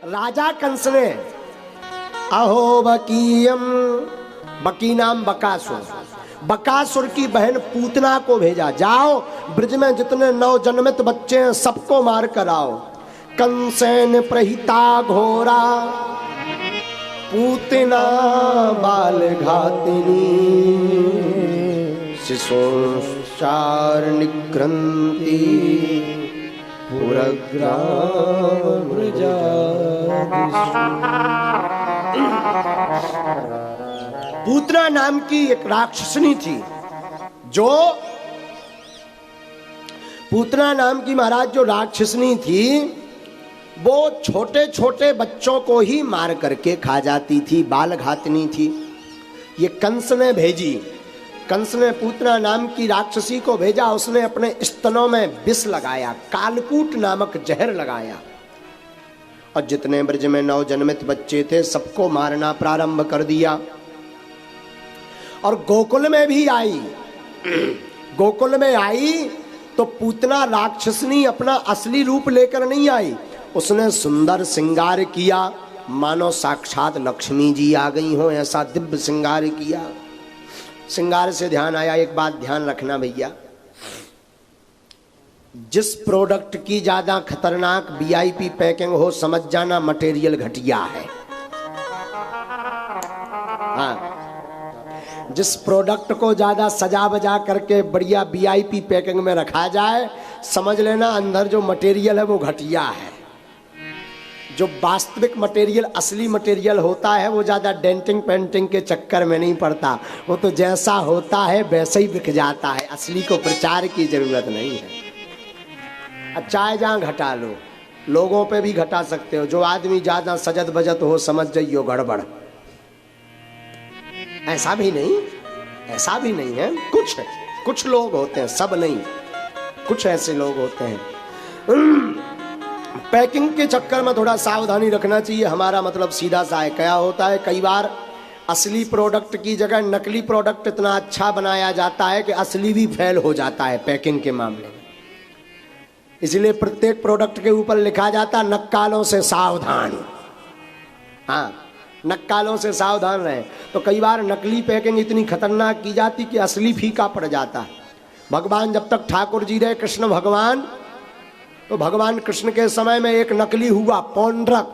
राजा कंस ने अहो बकीयम, बकी नाम बकासुर, बकासुर की बहन पूतना को भेजा, जाओ ब्रज में जितने नवजन्मित बच्चे हैं सबको मार कर आओ। कंसेन प्रहिता घोरा पूतना बाल घातिनी, शिशोचार निक्रंती पुरग्राम पूतना नाम की एक राक्षसनी थी, जो पूतना नाम की महाराज जो राक्षसनी थी वो छोटे छोटे बच्चों को ही मार करके खा जाती थी, बाल घातनी थी। ये कंस ने भेजी, कंस ने पूतना नाम की राक्षसी को भेजा, उसने अपने स्तनों में विष लगाया, कालकूट नामक जहर लगाया और जितने ब्रज में नवजन्मित बच्चे थे सबको मारना प्रारंभ कर दिया। और गोकुल में भी आई, गोकुल में आई तो पूतना राक्षसनी अपना असली रूप लेकर नहीं आई, उसने सुंदर श्रृंगार किया, मानो साक्षात लक्ष्मी जी आ गई हो, ऐसा दिव्य श्रृंगार किया। श्रृंगार से ध्यान आया, एक बात ध्यान रखना भैया, जिस प्रोडक्ट की ज्यादा खतरनाक वीआईपी पैकिंग हो समझ जाना मटेरियल घटिया है। हाँ, जिस प्रोडक्ट को ज्यादा सजा बजा करके बढ़िया वीआईपी पैकिंग में रखा जाए समझ लेना अंदर जो मटेरियल है वो घटिया है। जो वास्तविक मटेरियल असली मटेरियल होता है वो ज्यादा डेंटिंग पेंटिंग के चक्कर में नहीं पड़ता, वो तो जैसा होता है वैसे ही बिक जाता है, असली को प्रचार की जरूरत नहीं है। चाहे जहां घटा लो, लोगों पे भी घटा सकते हो, जो आदमी ज्यादा सजत बजत हो समझ जाइयो गड़बड़। ऐसा भी नहीं, ऐसा भी नहीं है, कुछ लोग होते हैं, सब नहीं, कुछ ऐसे लोग होते हैं। पैकिंग के चक्कर में थोड़ा सावधानी रखना चाहिए, हमारा मतलब सीधा सा है। क्या होता है, कई बार असली प्रोडक्ट की जगह नकली प्रोडक्ट इतना अच्छा बनाया जाता है कि असली भी फेल हो जाता है पैकिंग के मामले में। इसलिए प्रत्येक प्रोडक्ट के ऊपर लिखा जाता नक्कालों से सावधान। हाँ, नक्कालों से सावधान रहे। तो कई बार नकली पैकिंग इतनी खतरनाक की जाती कि असली फीका पड़ जाता। भगवान जब तक ठाकुर जी रहे कृष्ण भगवान, तो भगवान कृष्ण के समय में एक नकली हुआ पौंड्रक,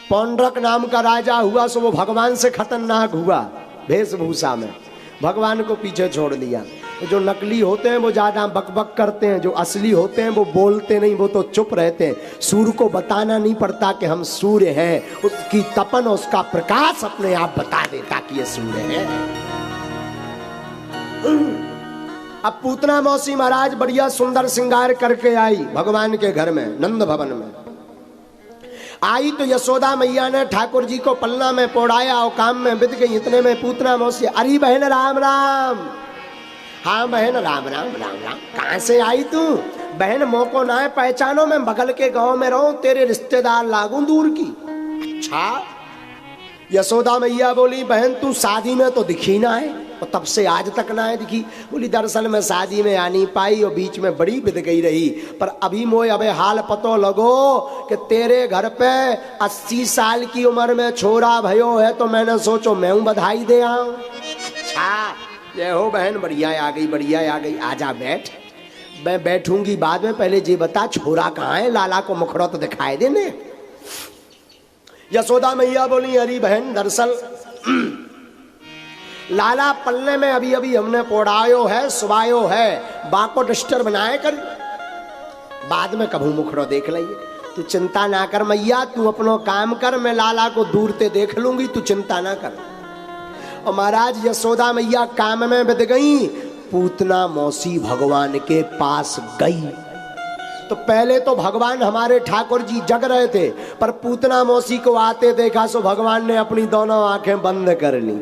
पौंड्रक नाम का राजा हुआ, सो वो भगवान से खतरनाक हुआ वेशभूषा में, भगवान को पीछे छोड़ दिया। जो नकली होते हैं वो ज्यादा बकबक करते हैं, जो असली होते हैं वो बोलते नहीं, वो तो चुप रहते हैं। सूर्य को बताना नहीं पड़ता कि हम सूर्य हैं, उसकी तपन उसका प्रकाश अपने आप बता देता कि ये सूर्य है। अब पूतना मौसी महाराज बढ़िया सुंदर श्रृंगार करके आई भगवान के घर में, नंद भवन में आई, तो यशोदा मैया ने ठाकुर जी को पलना में पोड़ाया और काम में बिद गई। इतने में पूतना मौसी, अरे बहन राम राम। हाँ बहन राम राम राम राम। कहाँ से आई तू? बहन मोको ना है पहचानो, मैं बगल के गांव में रहूं, तेरे रिश्तेदार लागू दूर की। अच्छा। यशोदा मैया बोली, बहन तू शादी में तो दिखी ना है, और तब से आज तक ना है दिखी। बोली दरअसल मैं शादी में आ नहीं पाई और बीच में बड़ी बिद गई रही, पर अभी मोए अबे हाल पतो लगो कि तेरे घर पे 80 साल की उम्र में छोरा भयो है, तो मैंने सोचो मैं हूं बधाई दे आऊं। अच्छा, जय हो बहन, बढ़िया आ गई, बढ़िया आ गई, आजा बैठ। मैं बैठूंगी बाद में, पहले जी बता छोरा कहाँ है, लाला को मुखड़ा तो दिखाई देने। यशोदा मैया बोली, अरे बहन दरअसल लाला पलने में अभी अभी हमने पोड़ायो है, सुबायो है, बाको डिस्टर्ब बनाए कर, बाद में कभू मुखड़ो देख लिये। तू चिंता ना कर मैया, तू अपनो काम कर, मैं लाला को दूर ते देख लूंगी, तू चिंता ना कर। और महाराज यशोदा मैया काम में बिद गई, पूतना मौसी भगवान के पास गई। तो पहले तो भगवान हमारे ठाकुर जी जग रहे थे, पर पूतना मौसी को आते देखा सो भगवान ने अपनी दोनों आंखें बंद कर ली।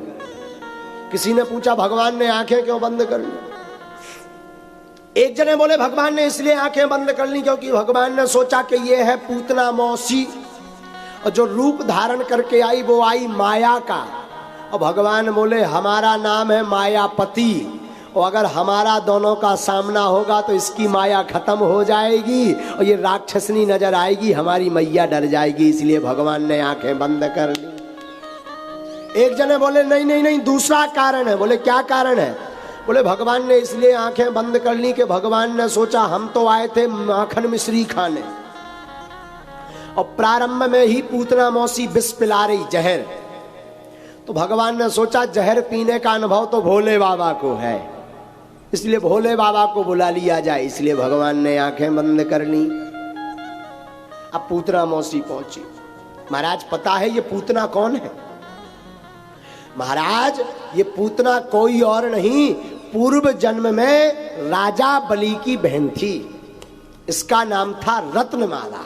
किसी ने पूछा भगवान ने आंखें क्यों बंद कर ली? एक जने बोले भगवान ने इसलिए आंखें बंद कर ली क्योंकि भगवान ने सोचा कि ये है पूतना मौसी, और जो रूप धारण करके आई वो आई माया का। और भगवान बोले हमारा नाम है मायापति, और अगर हमारा दोनों का सामना होगा तो इसकी माया खत्म हो जाएगी और ये राक्षसनी नजर आएगी, हमारी मैया डर जाएगी, इसलिए भगवान ने आंखें बंद कर ली। एक जने बोले नहीं नहीं नहीं, दूसरा कारण है। बोले क्या कारण है? बोले भगवान ने इसलिए आंखें बंद कर ली कि भगवान ने सोचा हम तो आए थे माखन मिश्री खाने, और प्रारंभ में ही पूतना मौसी विष पिला रही, जहर। तो भगवान ने सोचा जहर पीने का अनुभव तो भोले बाबा को है, इसलिए भोले बाबा को बुला लिया जाए, इसलिए भगवान ने आंखें बंद कर ली। अब पूतना मौसी पहुंची। महाराज पता है ये पूतना कौन है? महाराज ये पूतना कोई और नहीं, पूर्व जन्म में राजा बलि की बहन थी, इसका नाम था रत्नमाला।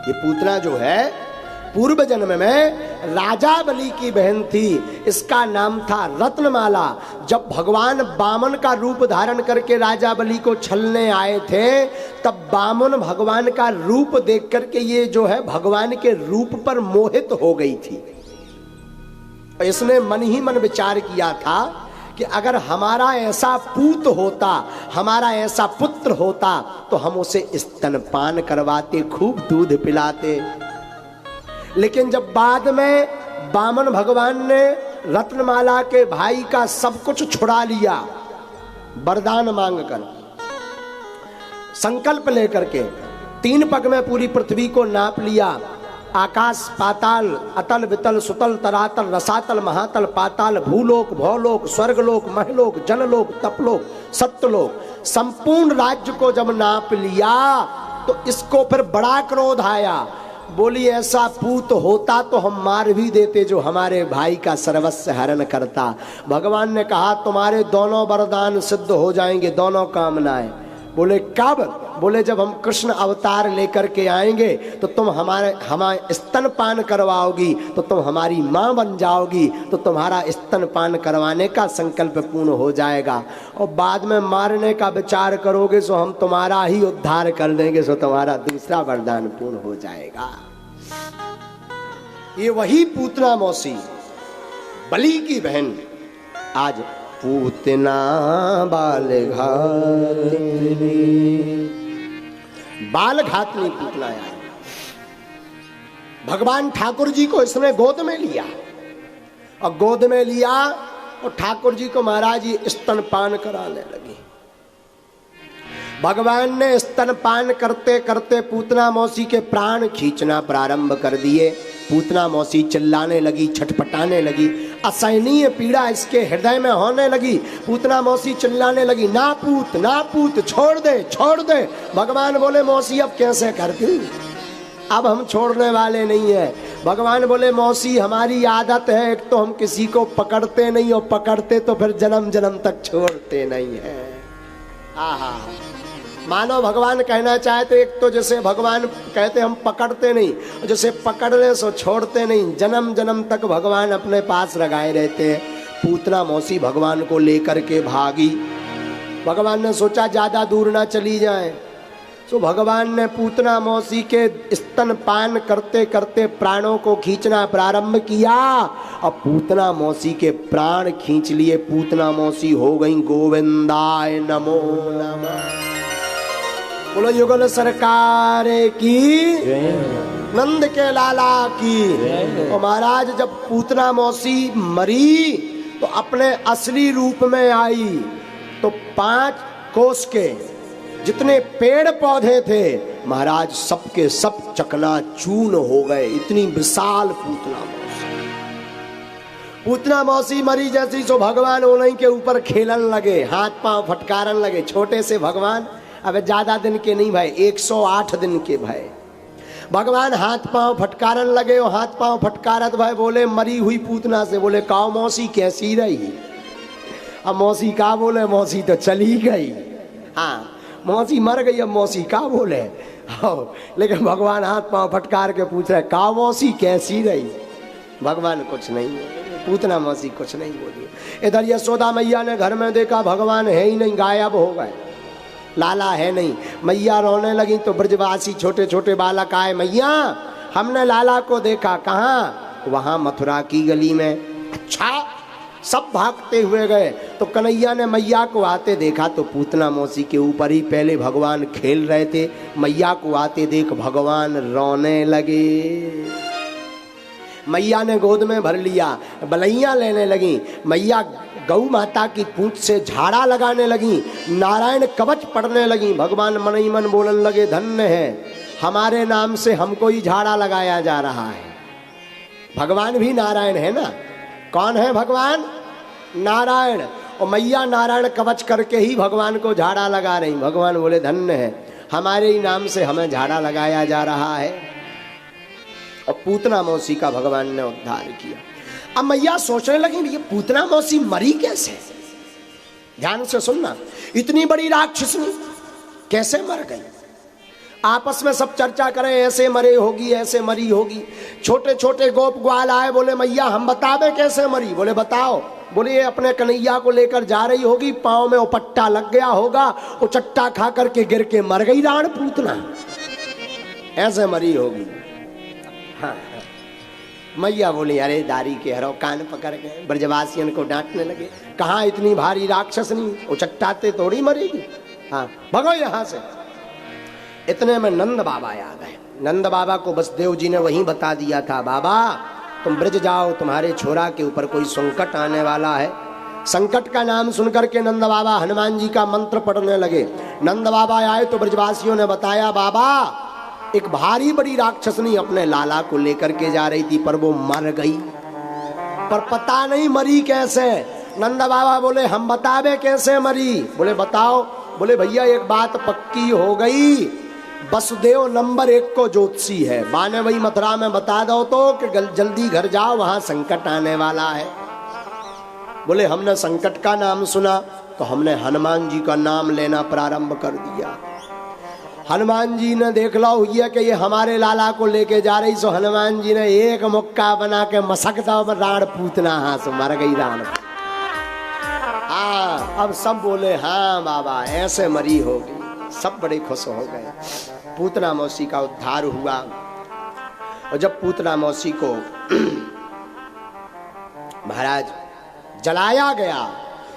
ये पूतना जो है पूर्व जन्म में राजा बलि की बहन थी, इसका नाम था रत्नमाला। जब भगवान वामन का रूप धारण करके राजा बलि को छलने आए थे, तब वामन भगवान का रूप देख करके ये जो है भगवान के रूप पर मोहित हो गई थी। इसने मन ही मन विचार किया था कि अगर हमारा ऐसा पूत होता, हमारा ऐसा पुत्र होता, तो हम उसे स्तनपान करवाते, खूब दूध पिलाते। लेकिन जब बाद में वामन भगवान ने रत्नमाला के भाई का सब कुछ छुड़ा लिया, वरदान मांगकर, संकल्प लेकर के 3 पग में पूरी पृथ्वी को नाप लिया, आकाश पाताल अतल वितल सुतल तरातल रसातल महातल पाताल भूलोक भौलोक स्वर्गलोक महलोक जनलोक तपलोक सत्यलोक, संपूर्ण राज्य को जब नाप लिया तो इसको फिर बड़ा क्रोध आया। बोली ऐसा पूत होता तो हम मार भी देते जो हमारे भाई का सर्वस्व हरण करता। भगवान ने कहा तुम्हारे दोनों वरदान सिद्ध हो जाएंगे, दोनों कामनाएं। बोले कब? बोले जब हम कृष्ण अवतार लेकर के आएंगे तो तुम हमारे स्तनपान करवाओगी, तो तुम हमारी माँ बन जाओगी, तो तुम्हारा स्तनपान करवाने का संकल्प पूर्ण हो जाएगा, और बाद में मारने का विचार करोगे सो हम तुम्हारा ही उद्धार कर देंगे, सो तुम्हारा दूसरा वरदान पूर्ण हो जाएगा। ये वही पूतना मौसी बलि की बहन आज पूतना बाल घातनी पूतना आई। भगवान ठाकुर जी को इसने गोद में लिया, और गोद में लिया और ठाकुर जी को महाराज जी स्तनपान कराने लगी। भगवान ने स्तनपान करते करते पूतना मौसी के प्राण खींचना प्रारंभ कर दिए। पूतना मौसी चिल्लाने लगी, छटपटाने लगी, असहनीय पीड़ा इसके हृदय में होने लगी। पूतना मौसी चिल्लाने लगी, ना पूत छोड़ दे छोड़ दे। भगवान बोले मौसी अब कैसे करती, अब हम छोड़ने वाले नहीं है। भगवान बोले मौसी हमारी आदत है, एक तो हम किसी को पकड़ते नहीं, और पकड़ते तो फिर जन्म जन्म तक छोड़ते नहीं है। आहा, मानो भगवान कहना चाहे तो एक तो जैसे भगवान कहते हम पकड़ते नहीं, जैसे पकड़ ले सो छोड़ते नहीं, जन्म जन्म तक भगवान अपने पास लगाए रहते हैं। पूतना मौसी भगवान को लेकर के भागी। भगवान ने सोचा ज्यादा दूर ना चली जाए, तो भगवान ने पूतना मौसी के स्तनपान करते करते प्राणों को खींचना प्रारंभ किया, और पूतना मौसी के प्राण खींच लिए। पूतना मौसी हो गई गोविंदाय नमो नमः। बोलो युगल सरकार की, नंद के लाला की। और महाराज जब पूतना मौसी मरी तो अपने असली रूप में आई, तो 5 कोस के जितने पेड़ पौधे थे महाराज सबके सब चकनाचूर हो गए। इतनी विशाल पूतना मौसी। पूतना मौसी मरी जैसी सो भगवान उन्हीं के ऊपर खेलन लगे, हाथ पांव फटकारन लगे। छोटे से भगवान, अब ज्यादा दिन के नहीं भाई, 108 दिन के भाई। भगवान हाथ पांव फटकारन लगे, और हाथ पांव फटकारत भाई बोले मरी हुई पूतना से, बोले काओ मौसी कैसी रही? अब मौसी का बोले, मौसी तो चली गई। हाँ मौसी मर गई, अब मौसी का बोले। लेकिन भगवान हाथ पांव फटकार के पूछ रहे काओ मौसी कैसी रही? भगवान कुछ नहीं, पूतना मौसी कुछ नहीं बोली। इधर यशोदा मैया ने घर में देखा भगवान है ही नहीं, गायब हो गए, लाला है नहीं। मैया रोने लगी तो ब्रजवासी छोटे छोटे बालक आए, मैया हमने लाला को देखा। कहाँ? वहां मथुरा की गली में। अच्छा सब भागते हुए गए। तो कन्हैया ने मैया को आते देखा तो पूतना मौसी के ऊपर ही पहले भगवान खेल रहे थे। मैया को आते देख भगवान रोने लगे। मैया ने गोद में भर लिया, बलैया लेने लगी। मैया गौ माता की पूंछ से झाड़ा लगाने लगी, नारायण कवच पढ़ने लगी। भगवान मन ही मन बोलने लगे, धन्य है हमारे नाम से हमको ही झाड़ा लगाया जा रहा है। भगवान भी नारायण है ना। कौन है भगवान? नारायण। और मैया नारायण कवच करके ही भगवान को झाड़ा लगा रही। भगवान बोले, धन्य है हमारे ही नाम से हमें झाड़ा लगाया जा रहा है। और पूतना मौसी का भगवान ने उद्धार किया। अब मैया सोचने लगी, ये पूतना मौसी मरी कैसे? ध्यान से सुनना, इतनी बड़ी राक्षसनी कैसे मर गई? आपस में सब चर्चा करें, ऐसे मरे होगी, ऐसे मरी होगी। छोटे छोटे गोप ग्वाल आए, बोले मैया हम बतावे कैसे मरी। बोले बताओ। बोले ये अपने कन्हैया को लेकर जा रही होगी, पाँव में उपट्टा लग गया होगा, वो चट्टा खा करके गिर के मर गई राण पूतना, ऐसे मरी होगी। हाँ। मैया बोली, अरे दारी के हरो, कान पकड़ गए। ब्रजवासियन को डांटने लगे, कहाँ इतनी भारी राक्षसनी, वो चट्टाते थोड़ी मरेगी। हाँ भगो यहाँ से। इतने में नंद बाबा आ गए। नंद बाबा को बसदेव जी ने वहीं बता दिया था, बाबा तुम ब्रज जाओ, तुम्हारे छोरा के ऊपर कोई संकट आने वाला है। संकट का नाम सुनकर के नंद बाबा हनुमान जी का मंत्र पढ़ने लगे। नंद बाबा आए तो ब्रजवासियों ने बताया, बाबा एक भारी बड़ी राक्षसनी अपने लाला को लेकर के जा रही थी, पर वो मर गई, पर पता नहीं मरी कैसे। नंद बाबा बोले, हम बतावे कैसे मरी। बोले बताओ। बोले भैया एक बात पक्की हो गई, वसुदेव नंबर 1 को ज्योतिषी है, बाने वही मथुरा में बता दो तो कि जल्दी घर जाओ, वहां संकट आने वाला है। बोले हमने संकट का नाम सुना तो हमने हनुमान जी का नाम लेना प्रारंभ कर दिया। हनुमान जी ने देख लो हुआ कि ये हमारे लाला को लेके जा रही, सो हनुमान जी ने एक मुक्का बना के मसकता राण पूतना, हाँ सो मर गई राण। हाँ अब सब बोले, हाँ बाबा ऐसे मरी होगी। सब बड़े खुश हो गए। पूतना मौसी का उद्धार हुआ। और जब पूतना मौसी को महाराज जलाया गया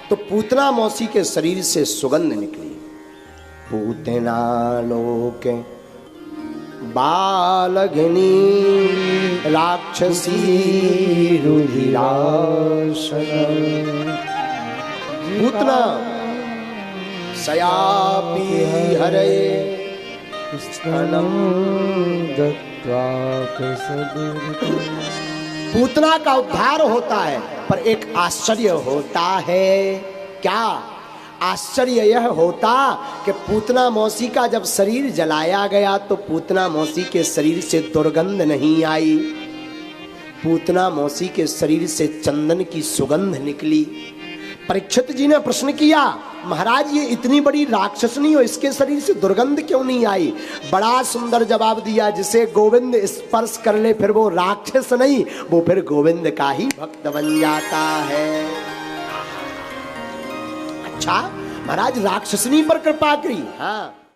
तो पूतना मौसी के शरीर से सुगंध निकली। पूतना लोके बालघिनी राक्षसी रुधिरासन। पूतना सयापी हरे स्तनम दत्वा प्रसदुरित। पूतना का उद्धार होता है, पर एक आश्चर्य होता है। क्या आश्चर्य? यह होता कि पूतना मौसी का जब शरीर जलाया गया तो पूतना मौसी के शरीर से दुर्गंध नहीं आई, पूतना मौसी के शरीर से चंदन की सुगंध निकली। परीक्षित जी ने प्रश्न किया, महाराज ये इतनी बड़ी राक्षसनी हो, इसके शरीर से दुर्गंध क्यों नहीं आई? बड़ा सुंदर जवाब दिया, जिसे गोविंद स्पर्श कर ले फिर वो राक्षस नहीं, वो फिर गोविंद का ही भक्त बन जाता है। अच्छा महाराज राक्षसनी पर कृपा करी। हाँ